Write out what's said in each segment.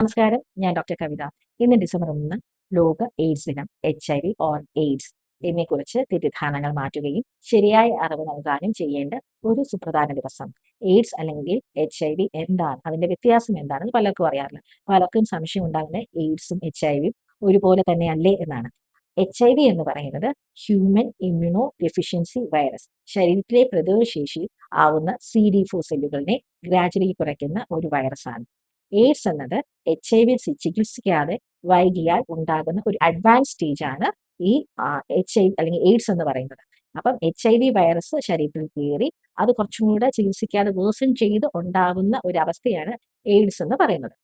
നമസ്കാരം, ഞാൻ ഡോക്ടർ കവിത. ഇന്ന് ഡിസംബർ 1 ലോക എയ്ഡ്സ് ദിനം. HIV ഓർ എയ്ഡ്സ് എന്നതിനെക്കുറിച്ച് തെറ്റിദ്ധാരണകൾ മാറ്റുകയും ശരിയായ അറിവ് നൽകാനും ചെയ്യേണ്ട ഒരു സുപ്രധാന ദിവസം. എയ്ഡ്സ് അല്ലെങ്കിൽ HIV എന്താണ്? അതിന്റെ വ്യത്യാസം എന്താണെന്ന് പലർക്കും അറിയാറില്ല. പലർക്കും സംശയം ഉണ്ടാകുന്നത് എയ്ഡ്സും HIVയും ഒരുപോലെ തന്നെയല്ലേ എന്നാണ്. HIV എന്ന് പറയുന്നത് ഹ്യൂമൻ ഇമ്മ്യൂണോ ഡെഫിഷ്യൻസി വൈറസ്. ശരീരത്തിലെ പ്രതിരോധശേഷി ആവുന്ന CD4 സെല്ലുകളിനെ ഗ്രാജുവലി കുറയ്ക്കുന്ന ഒരു വൈറസാണ്. എയ്ഡ്സ് എന്നത് HIV ചികിത്സിക്കാതെ വൈകിയാൽ ഉണ്ടാകുന്ന ഒരു അഡ്വാൻസ് സ്റ്റേജ് ആണ് ഈ HIV അല്ലെങ്കിൽ എയ്ഡ്സ് എന്ന് പറയുന്നത്. അപ്പം HIV വൈറസ് ശരീരത്തിൽ കയറി അത് കുറച്ചും കൂടെ ചികിത്സിക്കാതെ വേഴ്സൺ ചെയ്ത് ഉണ്ടാകുന്ന ഒരു അവസ്ഥയാണ് എയ്ഡ്സ് എന്ന് പറയുന്നത്.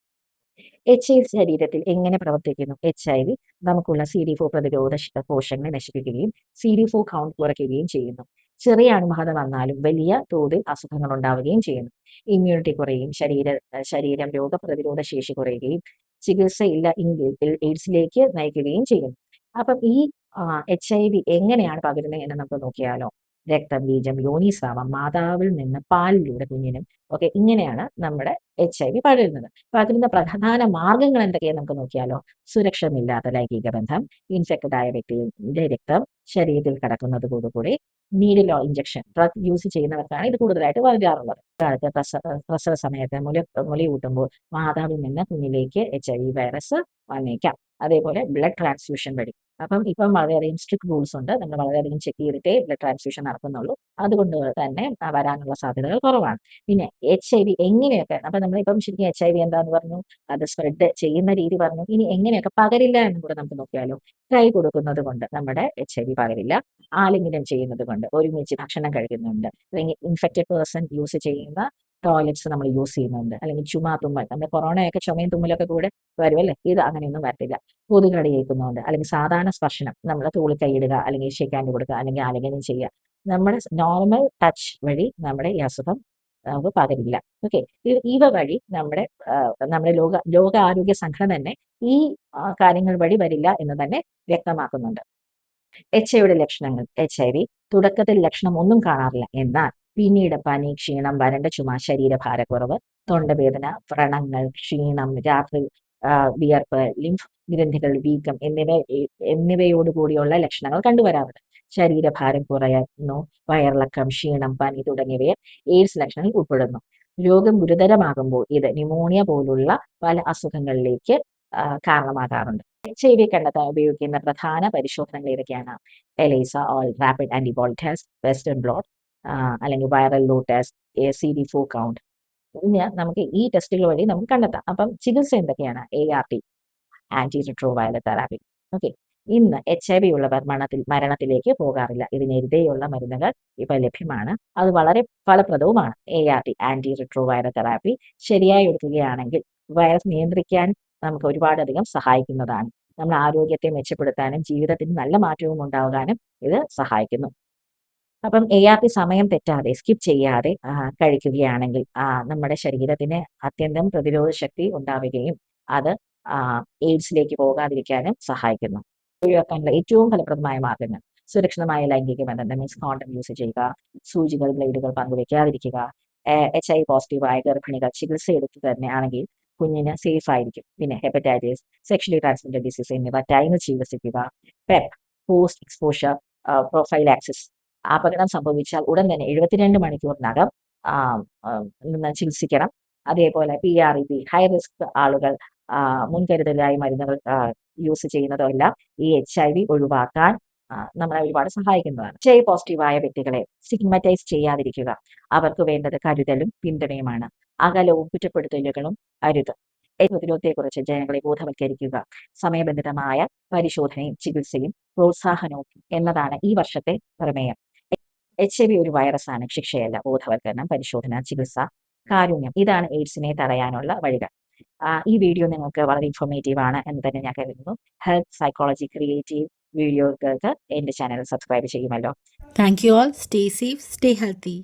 HIV ശരീരത്തിൽ എങ്ങനെ പ്രവർത്തിക്കുന്നു? HIV നമുക്കുള്ള CD4 പ്രതിരോധ കോശങ്ങളെ നശിപ്പിക്കുകയും CD4 കൗണ്ട് കുറയ്ക്കുകയും ചെയ്യുന്നു. ചെറിയ അണുബാധ വന്നാലും വലിയ തോതിൽ അസുഖങ്ങൾ ഉണ്ടാവുകയും ചെയ്യുന്നു. ഇമ്മ്യൂണിറ്റി കുറയുകയും ശരീരം രോഗപ്രതിരോധ ശേഷി കുറയുകയും ചികിത്സയില്ല എങ്കിൽ എയ്ഡ്സിലേക്ക് നയിക്കുകയും ചെയ്യുന്നു. അപ്പം ഈ HIV എങ്ങനെയാണ് പകരുന്നത് എന്ന് നമുക്ക് നോക്കിയാലോ? രക്തം, ബീജം, യോനിസ്രാവം, മാതാവിൽ നിന്ന് പാലിലൂടെ കുഞ്ഞിനും ഒക്കെ ഇങ്ങനെയാണ് നമ്മുടെ HIV പകരുന്നത്. പകരുന്ന പ്രധാന മാർഗ്ഗങ്ങൾ എന്തൊക്കെയാന്ന് നമുക്ക് നോക്കിയാലോ? സുരക്ഷിതമില്ലാത്ത ലൈംഗിക ബന്ധം, ഇൻഫെക്റ്റഡ് ആയ വ്യക്തിയുടെ രക്തം ശരീരത്തിൽ കടക്കുന്നതോടുകൂടി needle or injection drug use ചെയ്യുന്നവർക്കാണ് ഇത് കൂടുതലായിട്ട് വളരാറുള്ളത്. കാലത്ത് പ്രസവ സമയത്ത് മുലയൂട്ടുമ്പോൾ മാതാവിൽ നിന്ന് കുഞ്ഞിലേക്ക് HIV വൈറസ് വന്നേക്കാം. അതേപോലെ ബ്ലഡ് ട്രാൻസ്ഫ്യൂഷൻ വഴി. ഇപ്പം വളരെയധികം സ്ട്രിക്റ്റ് റൂൾസ് ഉണ്ട്. നമ്മൾ വളരെയധികം ചെക്ക് ചെയ്തിട്ടേ ബ്ലഡ് ട്രാൻസ്ഫ്യൂഷൻ നടത്തുന്നുള്ളൂ. അതുകൊണ്ട് തന്നെ വരാനുള്ള സാധ്യതകൾ കുറവാണ്. പിന്നെ HIV എങ്ങനെയൊക്കെ നമ്മളിപ്പം ശരിക്കും HIV എന്താന്ന് പറഞ്ഞു, അത് സ്പ്രെഡ് ചെയ്യുന്ന രീതി പറഞ്ഞു. ഇനി എങ്ങനെയൊക്കെ പകരില്ല എന്നും കൂടെ നമുക്ക് നോക്കിയാലോ? കൈ കൊടുക്കുന്നത് കൊണ്ട് നമ്മുടെ HIV പകരില്ല. ആലിംഗനം ചെയ്യുന്നത് കൊണ്ട്, ഒരുമിച്ച് ഭക്ഷണം കഴിക്കുന്നുണ്ട്, അല്ലെങ്കിൽ ഇൻഫെക്റ്റഡ് പേഴ്സൺ യൂസ് ചെയ്യുന്ന ടോയ്ലറ്റ്സ് നമ്മൾ യൂസ് ചെയ്യുന്നുണ്ട്, അല്ലെങ്കിൽ ചുമ, തുമ്മൽ, നമ്മുടെ കൊറോണയൊക്കെ ചുമയും തുമ്മലൊക്കെ കൂടെ വരുമല്ലേ? ഇത് അങ്ങനെയൊന്നും വരത്തില്ല. കൊതുകടി ഏൽക്കുന്നുണ്ട്, അല്ലെങ്കിൽ സാധാരണ സ്പർശനം നമ്മൾ തോളിൽ കൈയിടുക, അല്ലെങ്കിൽ ഷേക്ക് ഹാൻഡ് കൊടുക്കുക, അല്ലെങ്കിൽ ആലിംഗനം ചെയ്യുക. നമ്മുടെ നോർമൽ ടച്ച് വഴി നമ്മുടെ ഈ അസുഖം നമുക്ക് പകരില്ല. ഓക്കെ. ഇവ വഴി നമ്മുടെ ലോകാരോഗ്യ സംഘടന തന്നെ ഈ കാര്യങ്ങൾ വഴി വരില്ല എന്ന് തന്നെ വ്യക്തമാക്കുന്നുണ്ട്. HIV ലക്ഷണങ്ങൾ. HIV തുടക്കത്തിൽ ലക്ഷണം ഒന്നും കാണാറില്ല. എന്നാൽ പിന്നീട് പനി, ക്ഷീണം, വരണ്ട ചുമ, ശരീരഭാരക്കുറവ്, തൊണ്ടവേദന, വ്രണങ്ങൾ, ക്ഷീണം, രാത്രി വിയർപ്പ്, ലിംഫ് ഗ്രന്ഥികൾ വീക്കം എന്നിവയോടുകൂടിയുള്ള ലക്ഷണങ്ങൾ കണ്ടുവരാറുണ്ട്. ശരീരഭാരം കുറയുന്നു, വയറിളക്കം, ക്ഷീണം, പനി തുടങ്ങിയവയെ എയ്ഡ്സ് ലക്ഷണങ്ങളിൽ ഉൾപ്പെടുന്നു. രോഗം ഗുരുതരമാകുമ്പോൾ ഇത് ന്യൂമോണിയ പോലുള്ള പല അസുഖങ്ങളിലേക്ക് കാരണമാകാറുണ്ട്. HIV കണ്ടെത്താൻ ഉപയോഗിക്കുന്ന പ്രധാന പരിശോധനകൾ ഏതൊക്കെയാണ്? ELISA or rapid antibody test, western blot, അല്ലെങ്കിൽ viral load test, CD4 count. നമുക്ക് ഈ ടെസ്റ്റുകൾ വഴി നമുക്ക് കണ്ടെത്താം. ചികിത്സ എന്തൊക്കെയാണ്? ART, anti retroviral therapy. Okay. ഇന്ന് HIV ഉള്ളവർ മരണത്തിലേക്ക് പോകാറില്ല. ഇതിനെതിരെയുള്ള മരുന്നുകൾ ഇപ്പൊ ലഭ്യമാണ്. അത് വളരെ ഫലപ്രദവുമാണ്. ART, ആന്റി റിട്രോവയലറ്റ് തെറാപ്പി ശരിയായി എടുക്കുകയാണെങ്കിൽ വൈറസ് നിയന്ത്രിക്കാൻ നമുക്ക് ഒരുപാടധികം സഹായിക്കുന്നതാണ്. നമ്മുടെ ആരോഗ്യത്തെ മെച്ചപ്പെടുത്താനും ജീവിതത്തിന് നല്ല മാറ്റവും ഉണ്ടാകാനും ഇത് സഹായിക്കുന്നു. ART സമയം തെറ്റാതെ സ്കിപ്പ് ചെയ്യാതെ കഴിക്കുകയാണെങ്കിൽ നമ്മുടെ ശരീരത്തിന് അത്യന്തം പ്രതിരോധ ശക്തി ഉണ്ടാവുകയും അത് എയ്ഡ്സിലേക്ക് പോകാതിരിക്കാനും സഹായിക്കുന്നു. ഒഴിവാക്കാനുള്ള ഏറ്റവും ഫലപ്രദമായ മാർഗ്ഗങ്ങൾ: സുരക്ഷിതമായ ലൈംഗിക ബന്ധം, മീൻസ് കോണ്ടം യൂസ് ചെയ്യുക, സൂചികൾ, ബ്ലേഡുകൾ പങ്കുവെക്കാതിരിക്കുക, HIV പോസിറ്റീവായ ഗർഭിണികൾ ചികിത്സ എടുത്തു തന്നെ ആണെങ്കിൽ കുഞ്ഞിന് സേഫ് ആയിരിക്കും. പിന്നെ ഹെപ്പറ്റൈറ്റിസ്, സെക്ഷലി ട്രാൻസ്മിറ്റഡ് ഡിസീസ് എന്നിവ ടൈമിൽ ചികിത്സിക്കുക. PEP, പോസ്റ്റ് എക്സ്പോഷർ പ്രൊഫൈലാക്സിസ്, അപകടം സംഭവിച്ചാൽ ഉടൻ തന്നെ 72 മണിക്കൂറിനകം നിന്ന് ചികിത്സിക്കണം. അതേപോലെ PrEP, ഹൈ റിസ്ക് ആളുകൾ മുൻകരുതലായി മരുന്നുകൾ യൂസ് ചെയ്യുന്നതെല്ലാം ഈ HIV ഒഴിവാക്കാൻ നമ്മളെ ഒരുപാട് സഹായിക്കുന്നതാണ്. HIV പോസിറ്റീവായ വ്യക്തികളെ സ്റ്റിഗ്മറ്റൈസ് ചെയ്യാതിരിക്കുക. അവർക്ക് വേണ്ടത് കരുതലും പിന്തുണയുമാണ്. അകലവും കുറ്റപ്പെടുത്തലുകളും അരുത്. പ്രതിരോധത്തെക്കുറിച്ച് ജനങ്ങളെ ബോധവൽക്കരിക്കുക. സമയബന്ധിതമായ പരിശോധനയും ചികിത്സയും പ്രോത്സാഹനവും എന്നതാണ് ഈ വർഷത്തെ പ്രമേയം. HIV ഒരു വൈറസാണ്, ശിക്ഷയല്ല. ബോധവൽക്കരണം, പരിശോധന, ചികിത്സ, കാരുണ്യം, ഇതാണ് എയ്ഡ്സിനെ തടയാനുള്ള വഴികൾ. ഈ വീഡിയോ നിങ്ങൾക്ക് വളരെ ഇൻഫോർമേറ്റീവ് ആണ് എന്ന് തന്നെ ഞാൻ കരുതുന്നു. ഹെൽത്ത്, സൈക്കോളജി, ക്രിയേറ്റീവ് വീഡിയോകൾക്ക് എന്റെ ചാനൽ സബ്സ്ക്രൈബ് ചെയ്യുമല്ലോ. Thank you all. Stay safe, stay healthy.